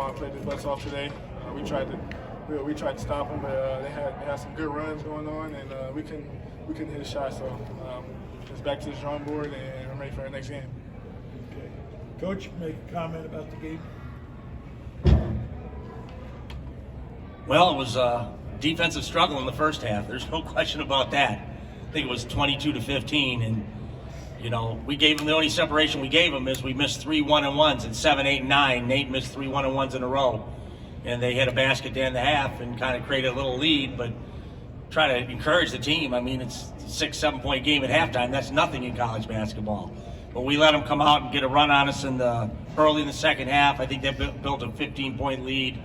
Lamont played his butts off today. We tried to stop them, but they had some good runs going on, and we couldn't hit a shot. So just back to the drawing board, and I'm ready for our next game. Okay. Coach, make a comment about the game. Well, it was a defensive struggle in the first half. There's no question about that. I think it was 22-15, and we gave them the only separation we gave them is we missed 3 1-and-1s at 7, 8, and 9. Nate missed 3 1-and-1s in a row, and they hit a basket at the end of the half and kind of created a little lead, but try to encourage the team. I mean, it's a 6-7 point game at halftime. That's nothing in college basketball. But we let them come out and get a run on us early in the second half. I think they built a 15-point lead.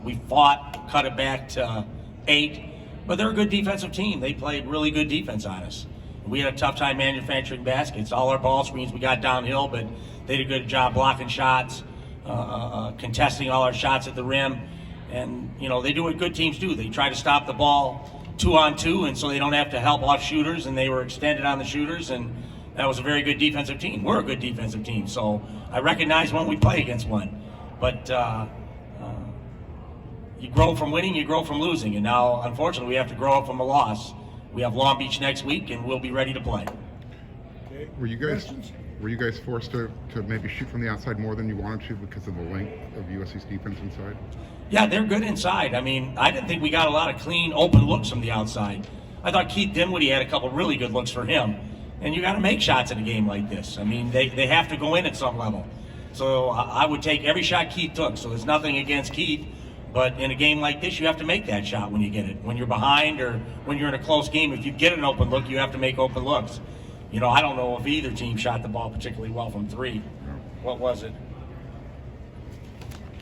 We fought, cut it back to 8, but they're a good defensive team. They played really good defense on us. We had a tough time manufacturing baskets. All our ball screens we got downhill, but they did a good job blocking shots, contesting all our shots at the rim. And, they do what good teams do. They try to stop the ball 2-on-2, and so they don't have to help off shooters, and they were extended on the shooters, and that was a very good defensive team. We're a good defensive team, so I recognize when we play against one. But you grow from winning, you grow from losing, and now, unfortunately, we have to grow up from a loss. We have Long Beach next week, and we'll be ready to play. Okay. Were you guys forced to maybe shoot from the outside more than you wanted to because of the length of USC's defense inside? Yeah, they're good inside. I mean, I didn't think we got a lot of clean, open looks from the outside. I thought Keith Dinwiddie had a couple really good looks for him. And you got to make shots in a game like this. I mean, they have to go in at some level. So I would take every shot Keith took. So there's nothing against Keith. But in a game like this, you have to make that shot when you get it. When you're behind or when you're in a close game, if you get an open look, you have to make open looks. I don't know if either team shot the ball particularly well from 3. What was it?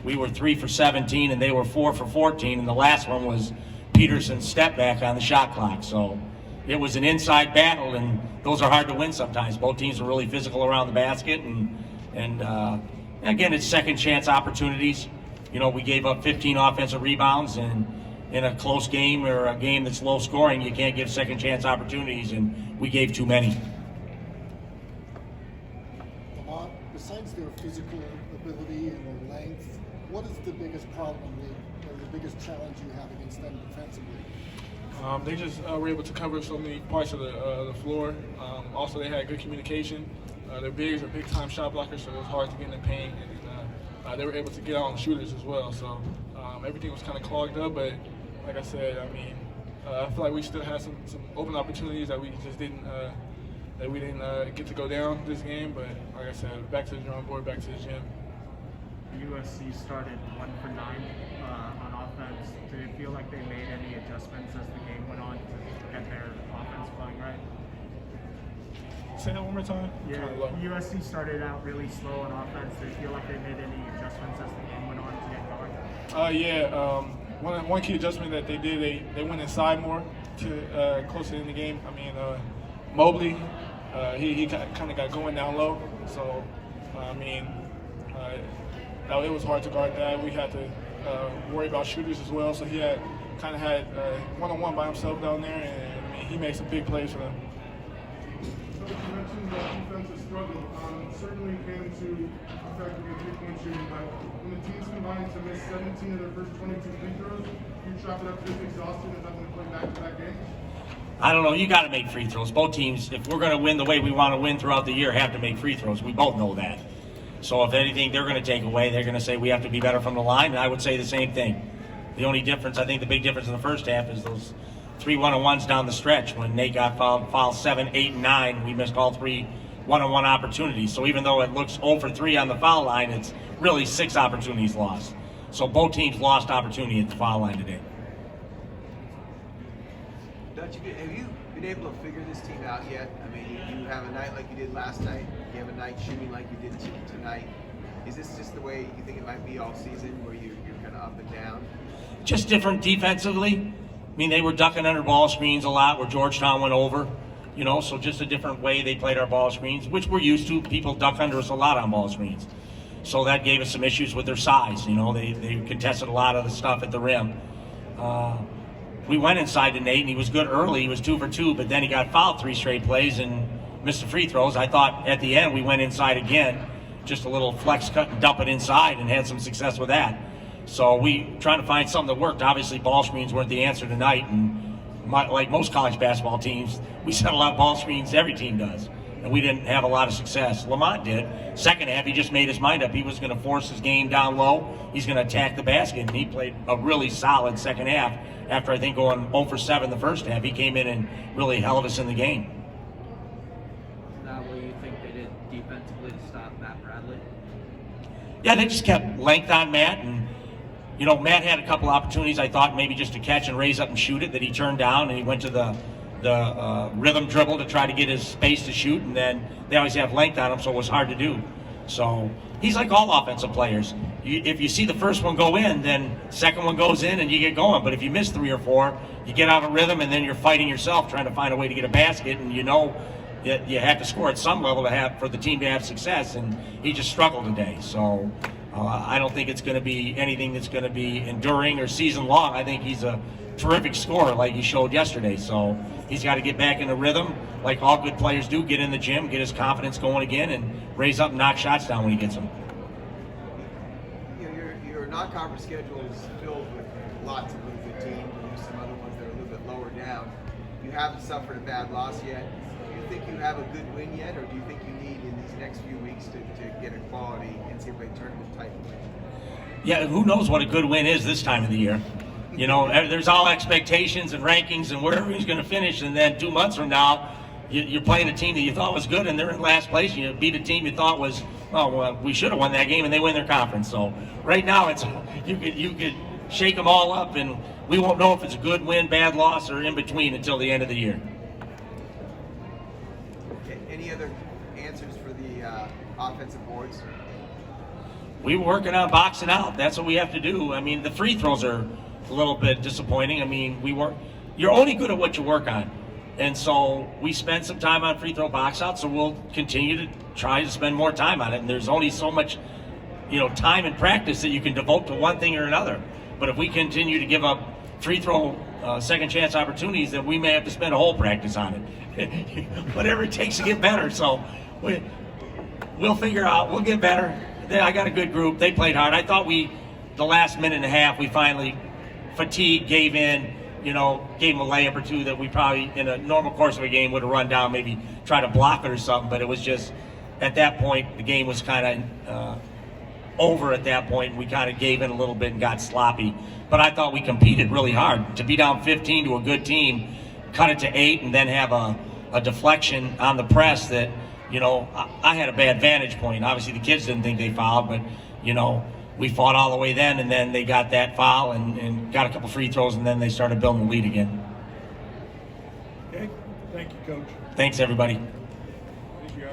We were 3 for 17, and they were 4 for 14, and the last one was Peterson's step back on the shot clock. So it was an inside battle, and those are hard to win sometimes. Both teams are really physical around the basket, and again, it's second chance opportunities. We gave up 15 offensive rebounds, and in a close game or a game that's low scoring, you can't give second chance opportunities, and we gave too many. Lamont, besides their physical ability and their length, what is the biggest problem or the biggest challenge you have against them defensively? They just were able to cover so many parts of the floor. Also, they had good communication. Their bigs are big-time shot blockers, so it was hard to get in the paint. And they were able to get out on shooters as well. So everything was kind of clogged up. But like I said, I feel like we still had some open opportunities that we just didn't get to go down this game. But like I said, back to the drawing board, back to the gym. USC started 1 for 9 on offense. Did it feel like they made any adjustments as the game went on to get their offense playing right? Say that one more time. Yeah, USC started out really slow on offense. Did it feel like they made any adjustments as the game went on to get going? One key adjustment that they did, they went inside more to closer in the game. Mobley, he kind of got going down low. So, it was hard to guard that. We had to worry about shooters as well. So he had one-on-one by himself down there, and he made some big plays for them. You mentioned the defensive struggle. Certainly came to affect your three-point shooting, but when the teams combined to miss 17 of their first 22 free throws, you chalk it up to this exhaustion and nothing to play back to that game? I don't know. You got to make free throws. Both teams, if we're going to win the way we want to win throughout the year, have to make free throws. We both know that. So if anything they're going to take away, they're going to say we have to be better from the line, and I would say the same thing. The only difference, I think the big difference in the first half is those 3 1-on-1s down the stretch. When Nate got fouled 7, 8, and 9, we missed all 3 1-on-1 opportunities. So even though it looks 0 for 3 on the foul line, it's really 6 opportunities lost. So both teams lost opportunity at the foul line today. Dutch, have you been able to figure this team out yet? You have a night like you did last night. You have a night shooting like you did tonight. Is this just the way you think it might be all season, where you're kind of up and down? Just different defensively. They were ducking under ball screens a lot where Georgetown went over, so just a different way they played our ball screens, which we're used to. People duck under us a lot on ball screens. So that gave us some issues with their size. They contested a lot of the stuff at the rim. We went inside to Nate, and he was good early. He was 2 for 2, but then he got fouled 3 straight plays and missed the free throws. I thought at the end we went inside again. just a little flex cut and dump it inside and had some success with that. So we trying to find something that worked. Obviously, ball screens weren't the answer tonight, and like most college basketball teams, we set a lot of ball screens. Every team does, and we didn't have a lot of success. Lamont did. Second half, he just made his mind up. He was going to force his game down low. He's going to attack the basket, and he played a really solid second half. After I think going 0 for 7 the first half, he came in and really held us in the game. Now, what do you think they did defensively to stop Matt Bradley? Yeah, they just kept length on Matt, and Matt had a couple opportunities, I thought, maybe just to catch and raise up and shoot it, that he turned down, and he went to the rhythm dribble to try to get his space to shoot, and then they always have length on him, so it was hard to do. So he's like all offensive players. If you see the first one go in, then second one goes in and you get going. But if you miss 3 or 4, you get out of rhythm, and then you're fighting yourself trying to find a way to get a basket, and you have to score at some level for the team to have success, and he just struggled today. So I don't think it's going to be anything that's going to be enduring or season long. I think he's a terrific scorer like he showed yesterday. So he's got to get back into rhythm like all good players do, get in the gym, get his confidence going again, and raise up and knock shots down when he gets them. Your non-conference schedule is filled with lots of really good teams, and there's some other ones that are a little bit lower down. You haven't suffered a bad loss yet. Do you think you have a good win yet, or do you think you need in these next few weeks to get a quality NCAA tournament type win? Yeah, who knows what a good win is this time of the year. There's all expectations and rankings and where everybody's going to finish, and then 2 months from now, you're playing a team that you thought was good, and they're in last place. You beat a team you thought was, we should have won that game, and they win their conference. So right now, you could shake them all up, and we won't know if it's a good win, bad loss, or in between until the end of the year. Okay. Any other answers for the offensive boards? We were working on boxing out. That's what we have to do. I mean, the free throws are a little bit disappointing. I mean, you're only good at what you work on. And so we spent some time on free throw box out, so we'll continue to try to spend more time on it. And there's only so much, time and practice that you can devote to one thing or another. But if we continue to give up free throw second chance opportunities, then we may have to spend a whole practice on it. Whatever it takes to get better. So we'll figure out. We'll get better. I got a good group. They played hard. I thought the last minute and a half, we finally fatigued, gave in, gave them a layup or two that we probably, in a normal course of a game, would have run down, maybe try to block it or something. But it was just, at that point, the game was kind of over at that point. We kind of gave in a little bit and got sloppy. But I thought we competed really hard. To be down 15 to a good team, cut it to 8, and then have a deflection on the press that, I had a bad vantage point. Obviously, the kids didn't think they fouled, but, we fought all the way then, and then they got that foul and got a couple free throws, and then they started building the lead again. Okay, thank you, Coach. Thanks, everybody.